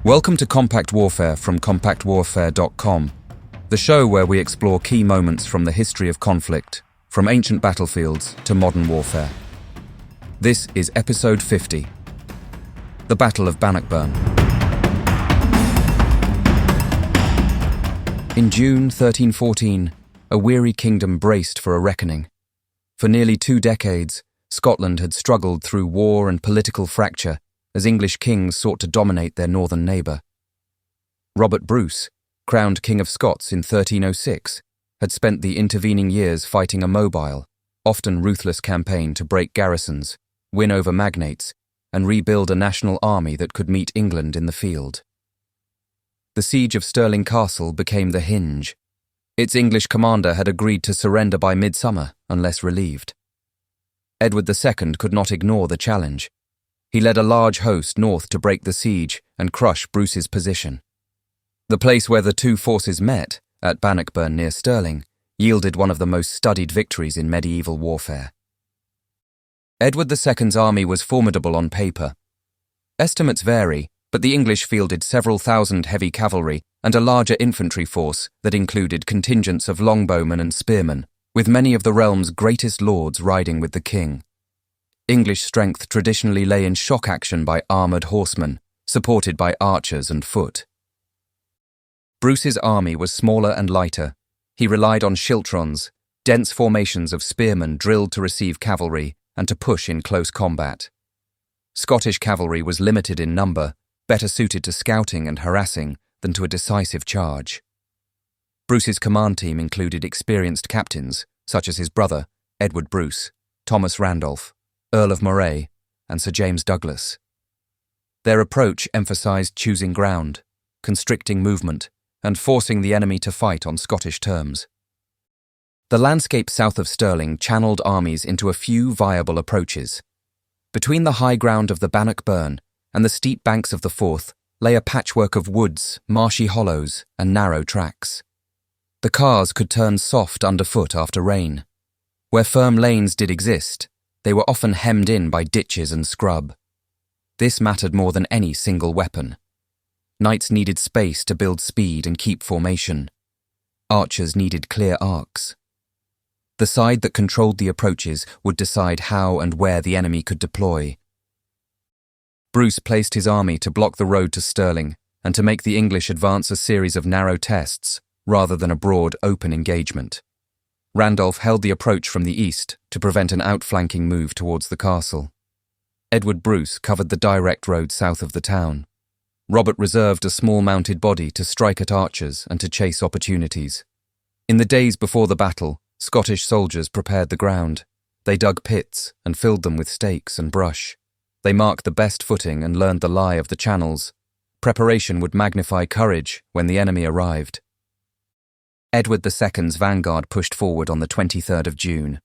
Welcome to Compact Warfare from compactwarfare.com, the show where we explore key moments from the history of conflict, from ancient battlefields to modern warfare. This is episode 50, the Battle of Bannockburn. In June 1314, a weary kingdom braced for a reckoning. For nearly 2 decades, Scotland had struggled through war and political fracture as English kings sought to dominate their northern neighbour. Robert Bruce, crowned King of Scots in 1306, had spent the intervening years fighting a mobile, often ruthless campaign to break garrisons, win over magnates, and rebuild a national army that could meet England in the field. The siege of Stirling Castle became the hinge. Its English commander had agreed to surrender by midsummer unless relieved. Edward II could not ignore the challenge. He led a large host north to break the siege and crush Bruce's position. The place where the two forces met, at Bannockburn near Stirling, yielded one of the most studied victories in medieval warfare. Edward II's army was formidable on paper. Estimates vary, but the English fielded several thousand heavy cavalry and a larger infantry force that included contingents of longbowmen and spearmen, with many of the realm's greatest lords riding with the king. English strength traditionally lay in shock action by armoured horsemen, supported by archers and foot. Bruce's army was smaller and lighter. He relied on schiltrons, dense formations of spearmen drilled to receive cavalry and to push in close combat. Scottish cavalry was limited in number, better suited to scouting and harassing than to a decisive charge. Bruce's command team included experienced captains, such as his brother, Edward Bruce, Thomas Randolph, Earl of Moray, and Sir James Douglas. Their approach emphasised choosing ground, constricting movement, and forcing the enemy to fight on Scottish terms. The landscape south of Stirling channeled armies into a few viable approaches. Between the high ground of the Bannockburn and the steep banks of the Forth lay a patchwork of woods, marshy hollows, and narrow tracks. The cars could turn soft underfoot after rain. Where firm lanes did exist, they were often hemmed in by ditches and scrub. This mattered more than any single weapon. Knights needed space to build speed and keep formation. Archers needed clear arcs. The side that controlled the approaches would decide how and where the enemy could deploy. Bruce placed his army to block the road to Stirling and to make the English advance a series of narrow tests rather than a broad, open engagement. Randolph held the approach from the east to prevent an outflanking move towards the castle. Edward Bruce covered the direct road south of the town. Robert reserved a small mounted body to strike at archers and to chase opportunities. In the days before the battle, Scottish soldiers prepared the ground. They dug pits and filled them with stakes and brush. They marked the best footing and learned the lie of the channels. Preparation would magnify courage when the enemy arrived. Edward II's vanguard pushed forward on the 23rd of June.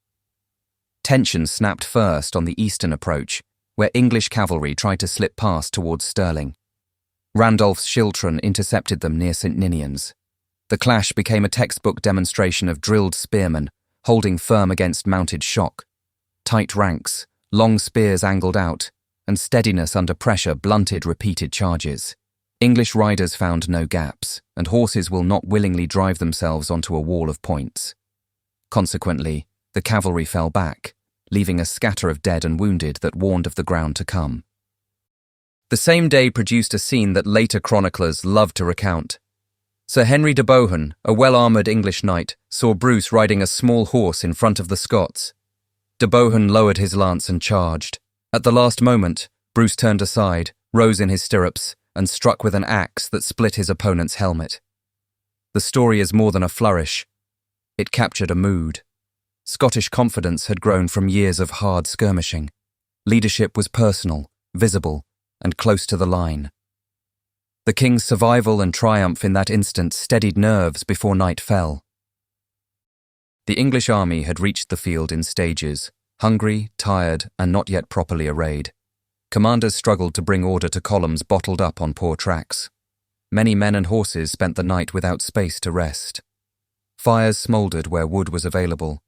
Tension snapped first on the eastern approach, where English cavalry tried to slip past towards Stirling. Randolph's schiltron intercepted them near St Ninians. The clash became a textbook demonstration of drilled spearmen, holding firm against mounted shock. Tight ranks, long spears angled out, and steadiness under pressure blunted repeated charges. English riders found no gaps, and horses will not willingly drive themselves onto a wall of points. Consequently, the cavalry fell back, leaving a scatter of dead and wounded that warned of the ground to come. The same day produced a scene that later chroniclers loved to recount. Sir Henry de Bohun, a well-armoured English knight, saw Bruce riding a small horse in front of the Scots. De Bohun lowered his lance and charged. At the last moment, Bruce turned aside, rose in his stirrups, and struck with an axe that split his opponent's helmet. The story is more than a flourish. It captured a mood. Scottish confidence had grown from years of hard skirmishing. Leadership was personal, visible, and close to the line. The king's survival and triumph in that instant steadied nerves before night fell. The English army had reached the field in stages, hungry, tired, and not yet properly arrayed. Commanders struggled to bring order to columns bottled up on poor tracks. Many men and horses spent the night without space to rest. Fires smouldered where wood was available.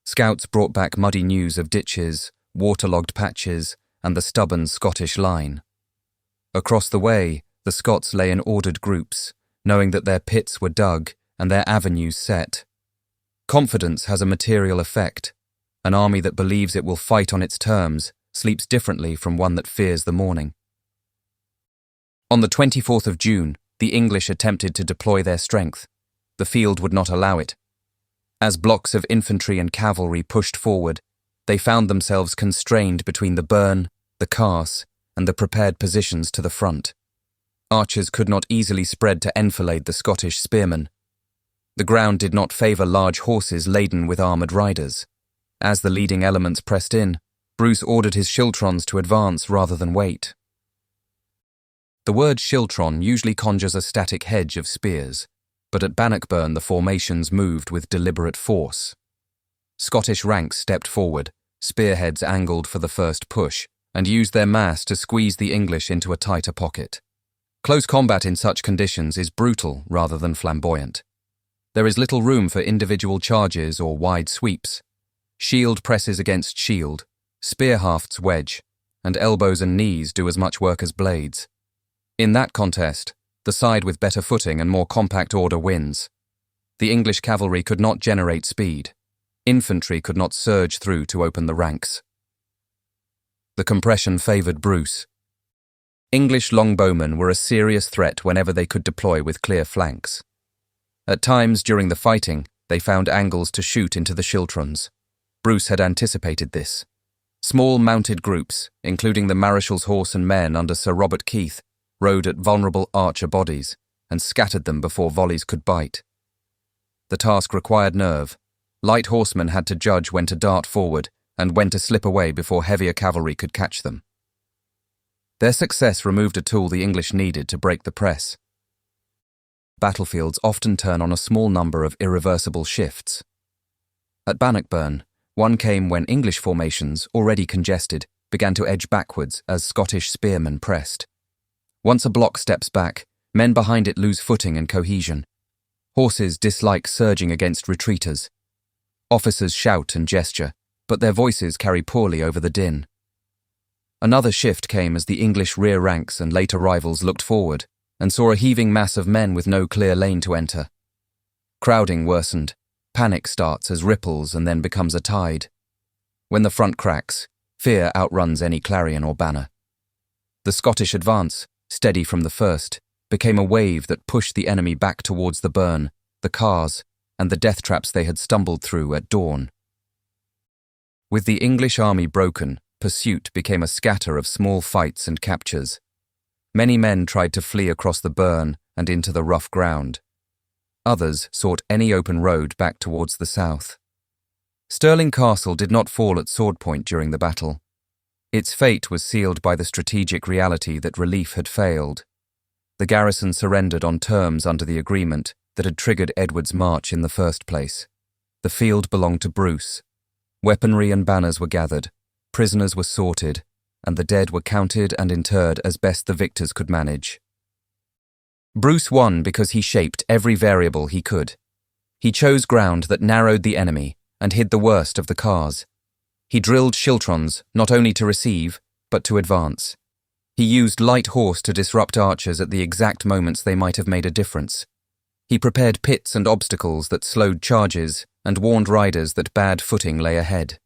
Scouts brought back muddy news of ditches, waterlogged patches, and the stubborn Scottish line. Across the way, The Scots lay in ordered groups, knowing that their pits were dug and their avenues set. Confidence has a material effect. An army that believes it will fight on its terms sleeps differently from one that fears the morning. On the 24th of June, the English attempted to deploy their strength. The field would not allow it. As blocks of infantry and cavalry pushed forward, they found themselves constrained between the burn, the carse, and the prepared positions to the front. Archers could not easily spread to enfilade the Scottish spearmen. The ground did not favour large horses laden with armoured riders. As the leading elements pressed in, Bruce ordered his schiltrons to advance rather than wait. The word schiltron usually conjures a static hedge of spears, but at Bannockburn the formations moved with deliberate force. Scottish ranks stepped forward, spearheads angled for the first push, and used their mass to squeeze the English into a tighter pocket. Close combat in such conditions is brutal rather than flamboyant. There is little room for individual charges or wide sweeps. Shield presses against shield, spear hafts wedge, and elbows and knees do as much work as blades. In that contest, the side with better footing and more compact order wins. The English cavalry could not generate speed. Infantry could not surge through to open the ranks. The compression favoured Bruce. English longbowmen were a serious threat whenever they could deploy with clear flanks. At times during the fighting, they found angles to shoot into the schiltrons. Bruce had anticipated this. Small mounted groups, including the Mareshal's horse and men under Sir Robert Keith, rode at vulnerable archer bodies and scattered them before volleys could bite. The task required nerve. Light horsemen had to judge when to dart forward and when to slip away before heavier cavalry could catch them. Their success removed a tool the English needed to break the press. Battlefields often turn on a small number of irreversible shifts. At Bannockburn, one came when English formations, already congested, began to edge backwards as Scottish spearmen pressed. Once a block steps back, men behind it lose footing and cohesion. Horses dislike surging against retreaters. Officers shout and gesture, but their voices carry poorly over the din. Another shift came as the English rear ranks and late arrivals looked forward and saw a heaving mass of men with no clear lane to enter. Crowding worsened. Panic starts as ripples and then becomes a tide. When the front cracks, fear outruns any clarion or banner. The Scottish advance, steady from the first, became a wave that pushed the enemy back towards the burn, the cars, and the death traps they had stumbled through at dawn. With the English army broken, pursuit became a scatter of small fights and captures. Many men tried to flee across the burn and into the rough ground. Others sought any open road back towards the south. Stirling Castle did not fall at sword point during the battle. Its fate was sealed by the strategic reality that relief had failed. The garrison surrendered on terms under the agreement that had triggered Edward's march in the first place. The field belonged to Bruce. Weaponry and banners were gathered, prisoners were sorted, and the dead were counted and interred as best the victors could manage. Bruce won because he shaped every variable he could. He chose ground that narrowed the enemy and hid the worst of the cars. He drilled schiltrons not only to receive, but to advance. He used light horse to disrupt archers at the exact moments they might have made a difference. He prepared pits and obstacles that slowed charges and warned riders that bad footing lay ahead.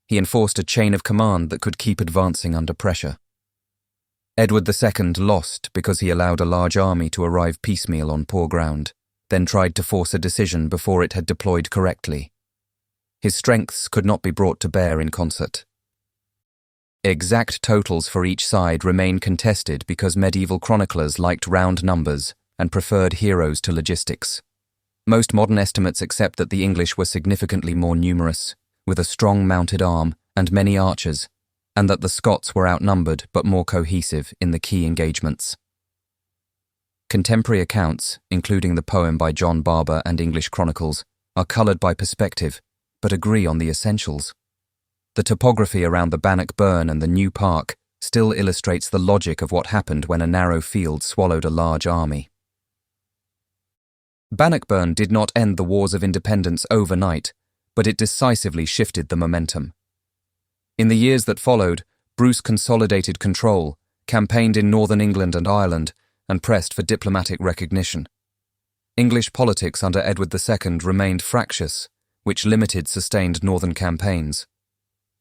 He enforced a chain of command that could keep advancing under pressure. Edward II lost because he allowed a large army to arrive piecemeal on poor ground, then tried to force a decision before it had deployed correctly. His strengths could not be brought to bear in concert. Exact totals for each side remain contested because medieval chroniclers liked round numbers and preferred heroes to logistics. Most modern estimates accept that the English were significantly more numerous, with a strong mounted arm and many archers, and that the Scots were outnumbered but more cohesive in the key engagements. Contemporary accounts, including the poem by John Barber and English chronicles, are coloured by perspective, but agree on the essentials. The topography around the Bannockburn and the New Park still illustrates the logic of what happened when a narrow field swallowed a large army. Bannockburn did not end the Wars of Independence overnight, but it decisively shifted the momentum. In the years that followed, Bruce consolidated control, campaigned in northern England and Ireland, and pressed for diplomatic recognition. English politics under Edward II remained fractious, which limited sustained northern campaigns.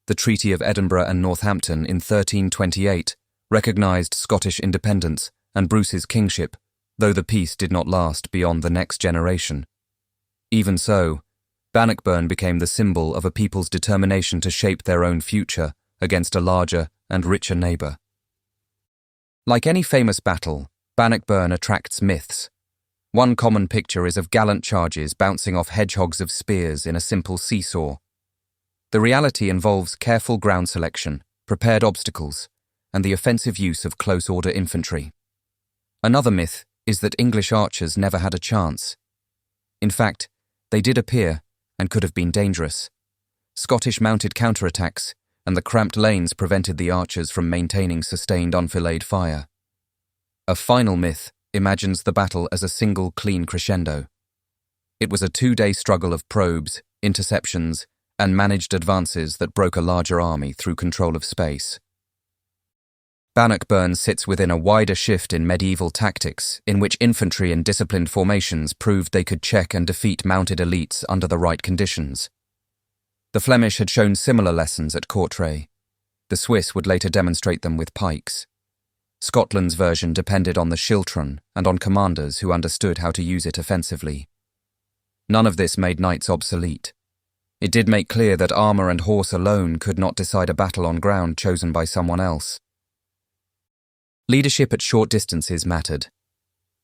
The Treaty of Edinburgh and Northampton in 1328 recognised Scottish independence and Bruce's kingship, though the peace did not last beyond the next generation. Even so, Bannockburn became the symbol of a people's determination to shape their own future against a larger and richer neighbour. Like any famous battle, Bannockburn attracts myths. One common picture is of gallant charges bouncing off hedgehogs of spears in a simple seesaw. The reality involves careful ground selection, prepared obstacles, and the offensive use of close-order infantry. Another myth is that English archers never had a chance. In fact, they did appear and could have been dangerous. Scottish mounted counterattacks and the cramped lanes prevented the archers from maintaining sustained enfilade fire. A final myth imagines the battle as a single clean crescendo. It was a 2-day struggle of probes, interceptions, and managed advances that broke a larger army through control of space. Bannockburn sits within a wider shift in medieval tactics, in which infantry in disciplined formations proved they could check and defeat mounted elites under the right conditions. The Flemish had shown similar lessons at Courtrai. The Swiss would later demonstrate them with pikes. Scotland's version depended on the schiltron and on commanders who understood how to use it offensively. None of this made knights obsolete. It did make clear that armour and horse alone could not decide a battle on ground chosen by someone else. Leadership at short distances mattered.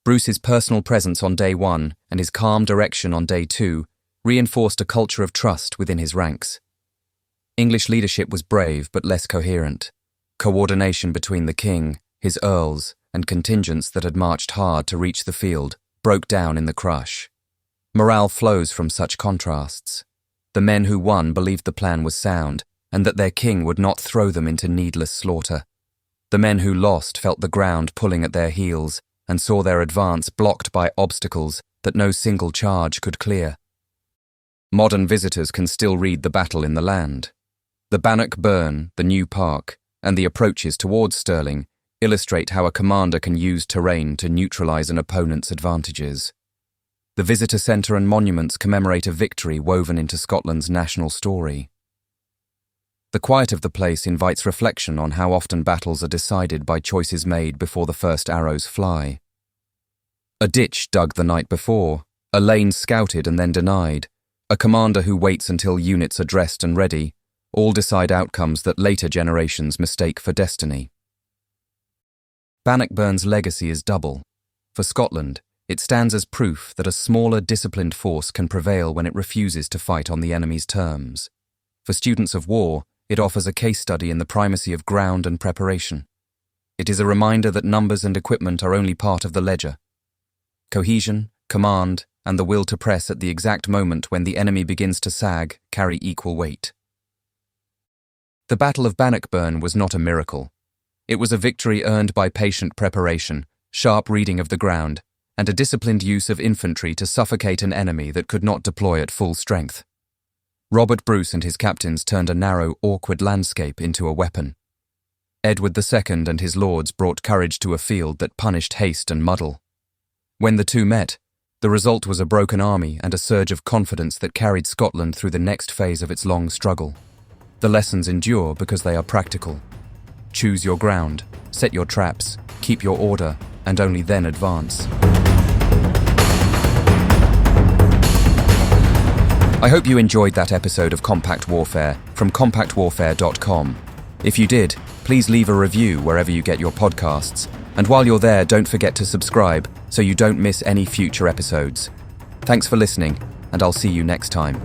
Bruce's personal presence on day 1 and his calm direction on day 2 reinforced a culture of trust within his ranks. English leadership was brave but less coherent. Coordination between the king, his earls, and contingents that had marched hard to reach the field broke down in the crush. Morale flows from such contrasts. The men who won believed the plan was sound and that their king would not throw them into needless slaughter. The men who lost felt the ground pulling at their heels and saw their advance blocked by obstacles that no single charge could clear. Modern visitors can still read the battle in the land. The Bannockburn, the New Park, and the approaches towards Stirling illustrate how a commander can use terrain to neutralise an opponent's advantages. The visitor centre and monuments commemorate a victory woven into Scotland's national story. The quiet of the place invites reflection on how often battles are decided by choices made before the first arrows fly. A ditch dug the night before, a lane scouted and then denied, a commander who waits until units are dressed and ready, all decide outcomes that later generations mistake for destiny. Bannockburn's legacy is double. For Scotland, it stands as proof that a smaller, disciplined force can prevail when it refuses to fight on the enemy's terms. For students of war, it offers a case study in the primacy of ground and preparation. It is a reminder that numbers and equipment are only part of the ledger. Cohesion, command, and the will to press at the exact moment when the enemy begins to sag carry equal weight. The Battle of Bannockburn was not a miracle. It was a victory earned by patient preparation, sharp reading of the ground, and a disciplined use of infantry to suffocate an enemy that could not deploy at full strength. Robert Bruce and his captains turned a narrow, awkward landscape into a weapon. Edward II and his lords brought courage to a field that punished haste and muddle. When the two met, the result was a broken army and a surge of confidence that carried Scotland through the next phase of its long struggle. The lessons endure because they are practical. Choose your ground, set your traps, keep your order, and only then advance. I hope you enjoyed that episode of Compact Warfare from compactwarfare.com. If you did, please leave a review wherever you get your podcasts. And while you're there, don't forget to subscribe so you don't miss any future episodes. Thanks for listening, and I'll see you next time.